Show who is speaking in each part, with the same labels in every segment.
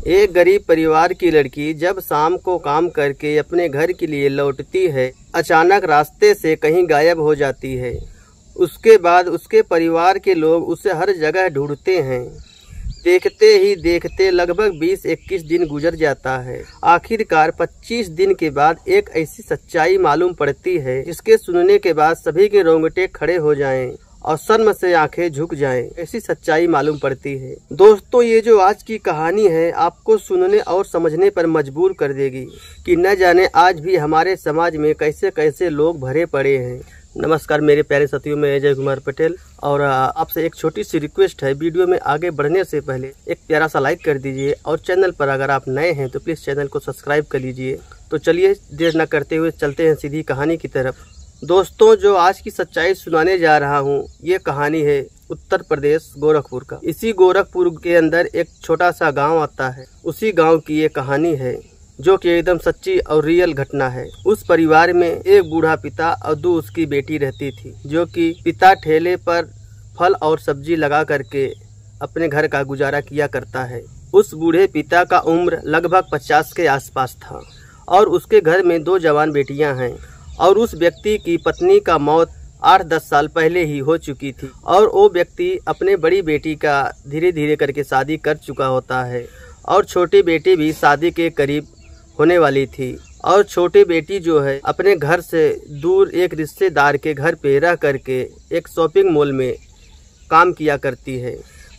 Speaker 1: एक गरीब परिवार की लड़की जब शाम को काम करके अपने घर के लिए लौटती है, अचानक रास्ते से कहीं गायब हो जाती है। उसके बाद उसके परिवार के लोग उसे हर जगह ढूंढते हैं। देखते ही देखते लगभग 20-21 दिन गुजर जाता है। आखिरकार 25 दिन के बाद एक ऐसी सच्चाई मालूम पड़ती है जिसके सुनने के बाद सभी के रोंगटे खड़े हो जाएं और शर्म से आंखें झुक जाएं। ऐसी सच्चाई मालूम पड़ती है। दोस्तों, ये जो आज की कहानी है आपको सुनने और समझने पर मजबूर कर देगी कि न जाने आज भी हमारे समाज में कैसे कैसे लोग भरे पड़े हैं। नमस्कार मेरे प्यारे साथियों, मैं अजय कुमार पटेल और आपसे एक छोटी सी रिक्वेस्ट है। वीडियो में आगे बढ़ने से पहले एक प्यारा सा लाइक कर दीजिए और चैनल पर अगर आप नए हैं तो प्लीज़ चैनल को सब्सक्राइब कर लीजिए। तो चलिए देर न करते हुए चलते हैं सीधी कहानी की तरफ। दोस्तों, जो आज की सच्चाई सुनाने जा रहा हूँ ये कहानी है उत्तर प्रदेश गोरखपुर का। इसी गोरखपुर के अंदर एक छोटा सा गाँव आता है। उसी गाँव की ये कहानी है जो कि एकदम सच्ची और रियल घटना है। उस परिवार में एक बूढ़ा पिता और 2 उसकी बेटी रहती थी, जो कि पिता ठेले पर फल और सब्जी लगा करके अपने घर का गुजारा किया करता है। उस बूढ़े पिता का उम्र लगभग 50 के आसपास था और उसके घर में 2 जवान बेटियां हैं और उस व्यक्ति की पत्नी का मौत 8-10 साल पहले ही हो चुकी थी और वो व्यक्ति अपने बड़ी बेटी का धीरे धीरे करके शादी कर चुका होता है और छोटी बेटी भी शादी के करीब होने वाली थी। और छोटी बेटी जो है अपने घर से दूर एक रिश्तेदार के घर पे रह करके एक शॉपिंग मॉल में काम किया करती है।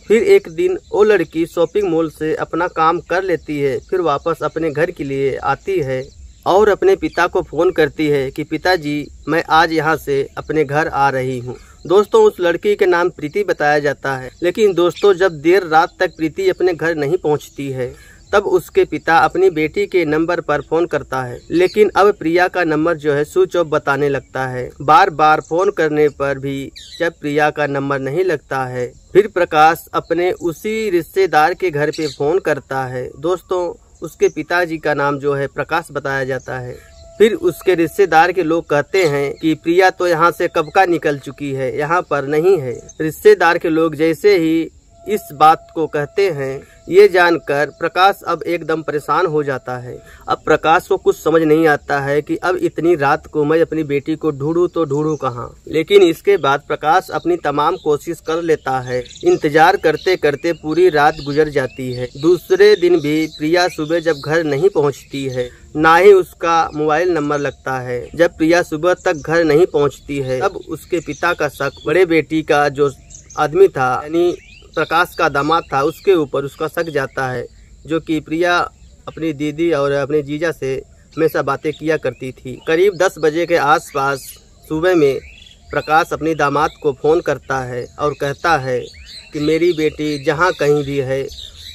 Speaker 1: फिर एक दिन वो लड़की शॉपिंग मॉल से अपना काम कर लेती है, फिर वापस अपने घर के लिए आती है और अपने पिता को फ़ोन करती है कि पिताजी, मैं आज यहाँ से अपने घर आ रही हूँ। दोस्तों, उस लड़की के नाम प्रीति बताया जाता है। लेकिन दोस्तों, जब देर रात तक प्रीति अपने घर नहीं पहुँचती है तब उसके पिता अपनी बेटी के नंबर पर फोन करता है। लेकिन अब प्रिया का नंबर जो है स्विच ऑफ बताने लगता है। बार बार फोन करने पर भी जब प्रिया का नंबर नहीं लगता है, फिर प्रकाश अपने उसी रिश्तेदार के घर पे फोन करता है। दोस्तों, उसके पिताजी का नाम जो है प्रकाश बताया जाता है। फिर उसके रिश्तेदार के लोग कहते हैं कि प्रिया तो यहाँ से कब का निकल चुकी है, यहाँ पर नहीं है। रिश्तेदार के लोग जैसे ही इस बात को कहते हैं, ये जानकर प्रकाश अब एकदम परेशान हो जाता है। अब प्रकाश को कुछ समझ नहीं आता है कि अब इतनी रात को मैं अपनी बेटी को ढूंढूं तो ढूंढूं कहाँ। लेकिन इसके बाद प्रकाश अपनी तमाम कोशिश कर लेता है। इंतजार करते करते पूरी रात गुजर जाती है। दूसरे दिन भी प्रिया सुबह जब घर नहीं पहुँचती है, ना ही उसका मोबाइल नंबर लगता है। जब प्रिया सुबह तक घर नहीं पहुँचती है तब उसके पिता का शक बड़े बेटी का जो आदमी था, यानी प्रकाश का दामाद था, उसके ऊपर उसका शक जाता है। जो कि प्रिया अपनी दीदी और अपने जीजा से हमेशा बातें किया करती थी। करीब 10 बजे के आसपास सुबह में प्रकाश अपनी दामाद को फ़ोन करता है और कहता है कि मेरी बेटी जहाँ कहीं भी है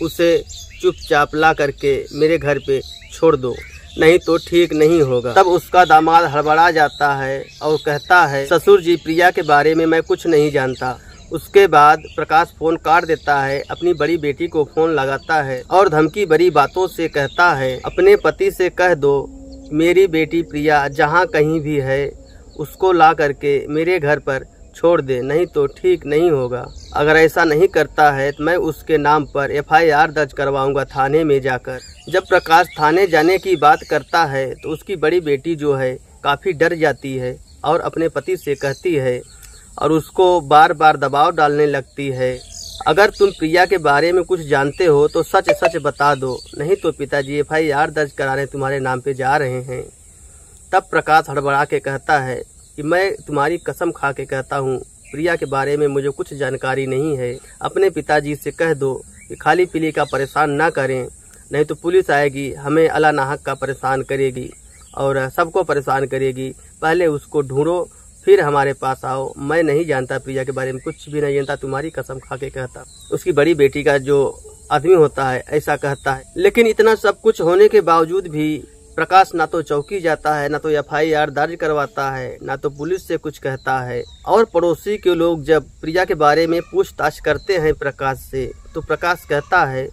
Speaker 1: उसे चुपचाप ला करके मेरे घर पे छोड़ दो, नहीं तो ठीक नहीं होगा। तब उसका दामाद हड़बड़ा जाता है और कहता है, ससुर जी, प्रिया के बारे में मैं कुछ नहीं जानता। उसके बाद प्रकाश फ़ोन काट देता है, अपनी बड़ी बेटी को फ़ोन लगाता है और धमकी भरी बातों से कहता है, अपने पति से कह दो मेरी बेटी प्रिया जहाँ कहीं भी है उसको ला करके मेरे घर पर छोड़ दे, नहीं तो ठीक नहीं होगा। अगर ऐसा नहीं करता है तो मैं उसके नाम पर FIR दर्ज करवाऊंगा थाने में जाकर। जब प्रकाश थाने जाने की बात करता है तो उसकी बड़ी बेटी जो है काफ़ी डर जाती है और अपने पति से कहती है और उसको बार बार दबाव डालने लगती है, अगर तुम प्रिया के बारे में कुछ जानते हो तो सच सच बता दो, नहीं तो पिताजी FIR दर्ज कराने तुम्हारे नाम पे जा रहे हैं। तब प्रकाश हड़बड़ा के कहता है कि मैं तुम्हारी कसम खा के कहता हूँ, प्रिया के बारे में मुझे कुछ जानकारी नहीं है। अपने पिताजी से कह दो कि खाली पीली का परेशान ना करें, नहीं तो पुलिस आएगी, हमें अला नाहक का परेशान करेगी और सबको परेशान करेगी। पहले उसको ढूंढो फिर हमारे पास आओ। मैं नहीं जानता, प्रिया के बारे में कुछ भी नहीं जानता, तुम्हारी कसम खा के कहता। उसकी बड़ी बेटी का जो आदमी होता है ऐसा कहता है। लेकिन इतना सब कुछ होने के बावजूद भी प्रकाश ना तो चौकी जाता है, ना तो FIR दर्ज करवाता है, ना तो पुलिस से कुछ कहता है। और पड़ोसी के लोग जब प्रिया के बारे में पूछताछ करते हैं प्रकाश से, तो प्रकाश कहता है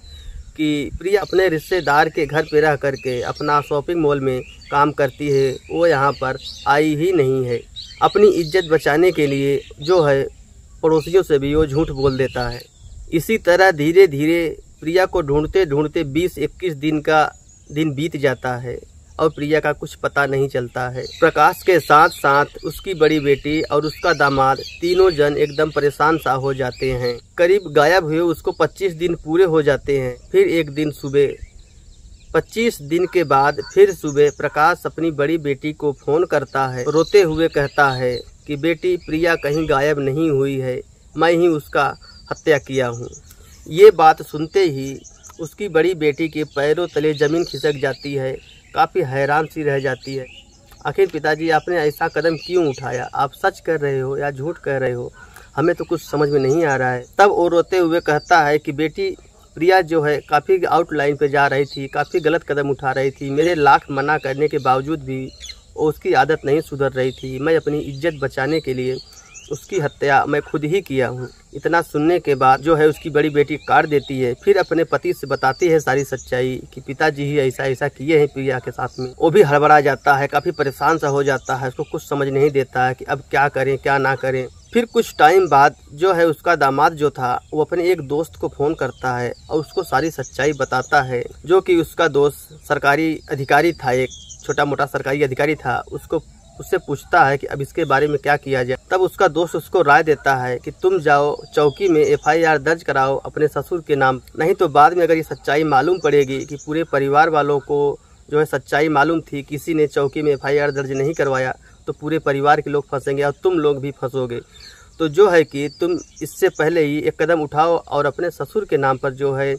Speaker 1: कि प्रिया अपने रिश्तेदार के घर पे रह करके अपना शॉपिंग मॉल में काम करती है, वो यहाँ पर आई ही नहीं है। अपनी इज्जत बचाने के लिए जो है पड़ोसियों से भी वो झूठ बोल देता है। इसी तरह धीरे धीरे प्रिया को ढूंढते ढूंढते 20-21 दिन का दिन बीत जाता है और प्रिया का कुछ पता नहीं चलता है। प्रकाश के साथ साथ उसकी बड़ी बेटी और उसका दामाद तीनों जन एकदम परेशान सा हो जाते हैं। करीब गायब हुए उसको 25 दिन पूरे हो जाते हैं। फिर एक दिन सुबह 25 दिन के बाद फिर सुबह प्रकाश अपनी बड़ी बेटी को फोन करता है, रोते हुए कहता है कि बेटी प्रिया कहीं गायब नहीं हुई है, मैं ही उसका हत्या किया हूँ। ये बात सुनते ही उसकी बड़ी बेटी के पैरों तले जमीन खिसक जाती है, काफ़ी हैरान सी रह जाती है। आखिर पिताजी आपने ऐसा कदम क्यों उठाया? आप सच कर रहे हो या झूठ कह रहे हो? हमें तो कुछ समझ में नहीं आ रहा है। तब वो रोते हुए कहता है कि बेटी प्रिया जो है काफ़ी आउटलाइन पे जा रही थी, काफ़ी गलत कदम उठा रही थी। मेरे लाख मना करने के बावजूद भी उसकी आदत नहीं सुधर रही थी। मैं अपनी इज्जत बचाने के लिए उसकी हत्या मैं खुद ही किया हूँ। इतना सुनने के बाद जो है उसकी बड़ी बेटी काट देती है। फिर अपने पति से बताती है सारी सच्चाई कि पिताजी ही ऐसा ऐसा किए हैं प्रिया के साथ में। वो भी हड़बड़ा जाता है, काफ़ी परेशान सा हो जाता है। उसको कुछ समझ नहीं देता है कि अब क्या करें क्या ना करें। फिर कुछ टाइम बाद जो है उसका दामाद जो था वो अपने एक दोस्त को फ़ोन करता है और उसको सारी सच्चाई बताता है, जो कि उसका दोस्त सरकारी अधिकारी था, एक छोटा मोटा सरकारी अधिकारी था। उससे पूछता है कि अब इसके बारे में क्या किया जाए। तब उसका दोस्त उसको राय देता है कि तुम जाओ चौकी में FIR दर्ज कराओ अपने ससुर के नाम, नहीं तो बाद में अगर ये सच्चाई मालूम पड़ेगी कि पूरे परिवार वालों को जो है सच्चाई मालूम थी, किसी ने चौकी में FIR दर्ज नहीं करवाया, तो पूरे परिवार के लोग फंसेंगे और तुम लोग भी फंसोगे। तो जो है कि तुम इससे पहले ही एक कदम उठाओ और अपने ससुर के नाम पर जो है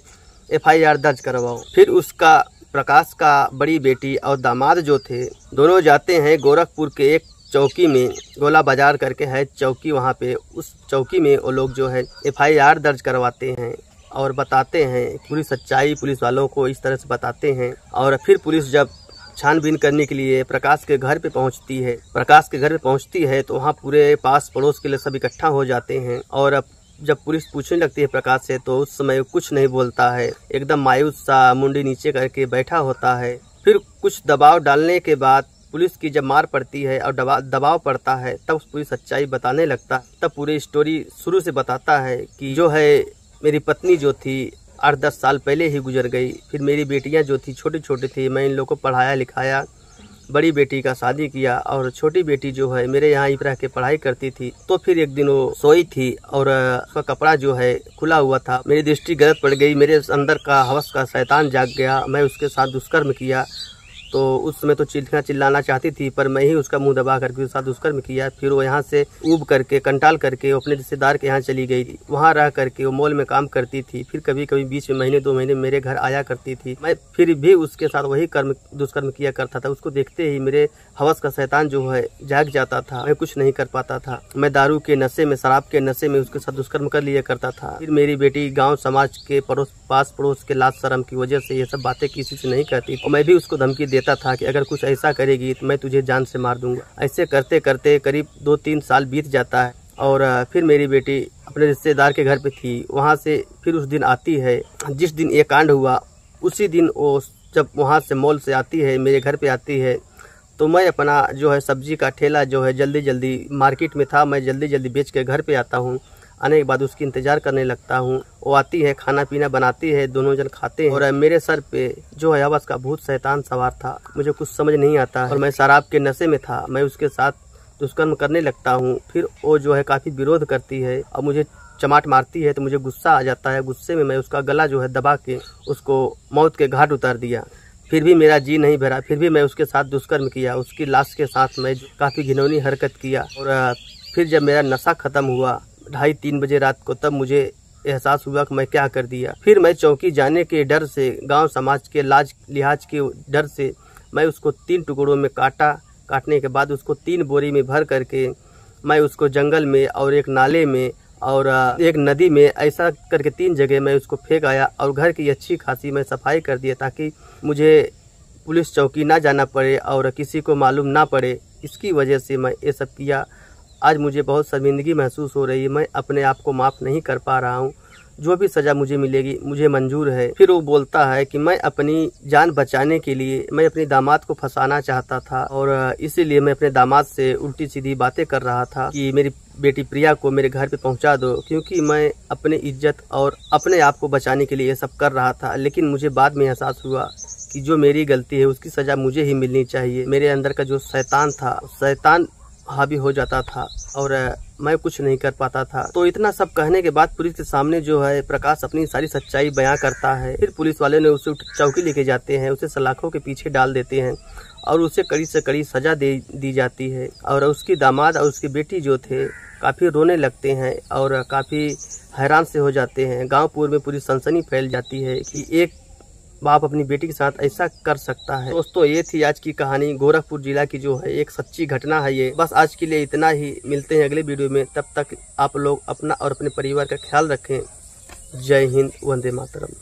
Speaker 1: FIR दर्ज करवाओ। फिर उसका प्रकाश का बड़ी बेटी और दामाद जो थे दोनों जाते हैं गोरखपुर के एक चौकी में, गोला बाजार करके है चौकी, वहाँ पे उस चौकी में वो लोग जो है FIR दर्ज करवाते हैं और बताते हैं पूरी सच्चाई, पुलिस वालों को इस तरह से बताते हैं। और फिर पुलिस जब छानबीन करने के लिए प्रकाश के घर पे पहुंचती है, प्रकाश के घर पे पहुंचती है तो वहाँ पूरे पास पड़ोस के लिए सब इकट्ठा हो जाते हैं। और अब जब पुलिस पूछने लगती है प्रकाश से तो उस समय कुछ नहीं बोलता है, एकदम मायूस सा मुंडी नीचे करके बैठा होता है। फिर कुछ दबाव डालने के बाद पुलिस की जब मार पड़ती है और दबाव पड़ता है तब पूरी सच्चाई बताने लगता है। तब पूरी स्टोरी शुरू से बताता है कि जो है मेरी पत्नी जो थी 8-10 साल पहले ही गुजर गई। फिर मेरी बेटियां जो थी छोटी छोटी थी, मैं इन लोगों को पढ़ाया लिखाया, बड़ी बेटी का शादी किया और छोटी बेटी जो है मेरे यहाँ ही रह के पढ़ाई करती थी। तो फिर एक दिन वो सोई थी और उसका कपड़ा जो है खुला हुआ था, मेरी दृष्टि गलत पड़ गई, मेरे अंदर का हवस का शैतान जाग गया, मैं उसके साथ दुष्कर्म किया। तो उस समय तो चिल्लाना चाहती थी पर मैं ही उसका मुंह दबा करके उसके साथ दुष्कर्म किया। फिर वो यहाँ से ऊब करके कंटाल करके अपने रिश्तेदार के यहाँ चली गई थी, वहाँ रह करके वो मॉल में काम करती थी। फिर कभी कभी बीच में महीने 2 महीने मेरे घर आया करती थी। मैं फिर भी उसके साथ वही दुष्कर्म किया करता था। उसको देखते ही मेरे हवस का शैतान जो है जाग जाता था, मैं कुछ नहीं कर पाता था। मैं दारू के नशे में, शराब के नशे में उसके साथ दुष्कर्म कर लिया करता था। फिर मेरी बेटी गाँव समाज के पास पड़ोस के लाज शर्म की वजह से ये सब बातें किसी से नहीं करती और मैं भी उसको धमकी देता था कि अगर कुछ ऐसा करेगी तो मैं तुझे जान से मार दूंगा। ऐसे करते करते करीब 2-3 साल बीत जाता है और फिर मेरी बेटी अपने रिश्तेदार के घर पे थी, वहाँ से फिर उस दिन आती है जिस दिन ये कांड हुआ। उसी दिन वो जब वहाँ से मॉल से आती है, मेरे घर पे आती है, तो मैं अपना जो है सब्जी का ठेला जो है जल्दी मार्केट में था, मैं जल्दी बेच के घर पे आता हूँ। आने के बाद उसकी इंतज़ार करने लगता हूँ। वो आती है, खाना पीना बनाती है, दोनों जन खाते हैं और मेरे सर पे जो है हवस का भूत शैतान सवार था। मुझे कुछ समझ नहीं आता और मैं शराब के नशे में था, मैं उसके साथ दुष्कर्म करने लगता हूँ। फिर वो जो है काफ़ी विरोध करती है और मुझे चमाट मारती है तो मुझे गुस्सा आ जाता है। गुस्से में मैं उसका गला जो है दबा के उसको मौत के घाट उतार दिया। फिर भी मेरा जी नहीं भरा, फिर भी मैं उसके साथ दुष्कर्म किया। उसकी लाश के साथ मैं काफ़ी घिनौनी हरकत किया और फिर जब मेरा नशा ख़त्म हुआ 2:30-3 बजे रात को, तब मुझे एहसास हुआ कि मैं क्या कर दिया। फिर मैं चौकी जाने के डर से, गांव समाज के लाज लिहाज के डर से मैं उसको 3 टुकड़ों में काटने के बाद उसको 3 बोरी में भर करके मैं उसको जंगल में और एक नाले में और एक नदी में ऐसा करके 3 जगह मैं उसको फेंक आया और घर की अच्छी खासी मैं सफाई कर दिया ताकि मुझे पुलिस चौकी ना जाना पड़े और किसी को मालूम ना पड़े। इसकी वजह से मैं ये सब किया। आज मुझे बहुत शर्मिंदगी महसूस हो रही है, मैं अपने आप को माफ़ नहीं कर पा रहा हूँ। जो भी सज़ा मुझे मिलेगी मुझे मंजूर है। फिर वो बोलता है कि मैं अपनी जान बचाने के लिए मैं अपने दामाद को फंसाना चाहता था और इसीलिए मैं अपने दामाद से उल्टी सीधी बातें कर रहा था कि मेरी बेटी प्रिया को मेरे घर पे पहुंचा दो, क्योंकि मैं अपनी इज्जत और अपने आप को बचाने के लिए ये सब कर रहा था। लेकिन मुझे बाद में एहसास हुआ कि जो मेरी गलती है उसकी सज़ा मुझे ही मिलनी चाहिए। मेरे अंदर का जो शैतान था, शैतान हावी हो जाता था और मैं कुछ नहीं कर पाता था। तो इतना सब कहने के बाद पुलिस के सामने जो है प्रकाश अपनी सारी सच्चाई बयां करता है। फिर पुलिस वाले ने उसे चौकी लेके जाते हैं, उसे सलाखों के पीछे डाल देते हैं और उसे कड़ी से कड़ी सजा दी जाती है। और उसकी दामाद और उसकी बेटी जो थे काफ़ी रोने लगते हैं और काफ़ी हैरान से हो जाते हैं। गाँव पूर्व में पूरी सनसनी फैल जाती है कि एक बाप अपनी बेटी के साथ ऐसा कर सकता है। दोस्तों, ये थी आज की कहानी, गोरखपुर जिला की जो है एक सच्ची घटना है ये। बस आज के लिए इतना ही, मिलते हैं अगले वीडियो में। तब तक आप लोग अपना और अपने परिवार का ख्याल रखें। जय हिंद, वंदे मातरम।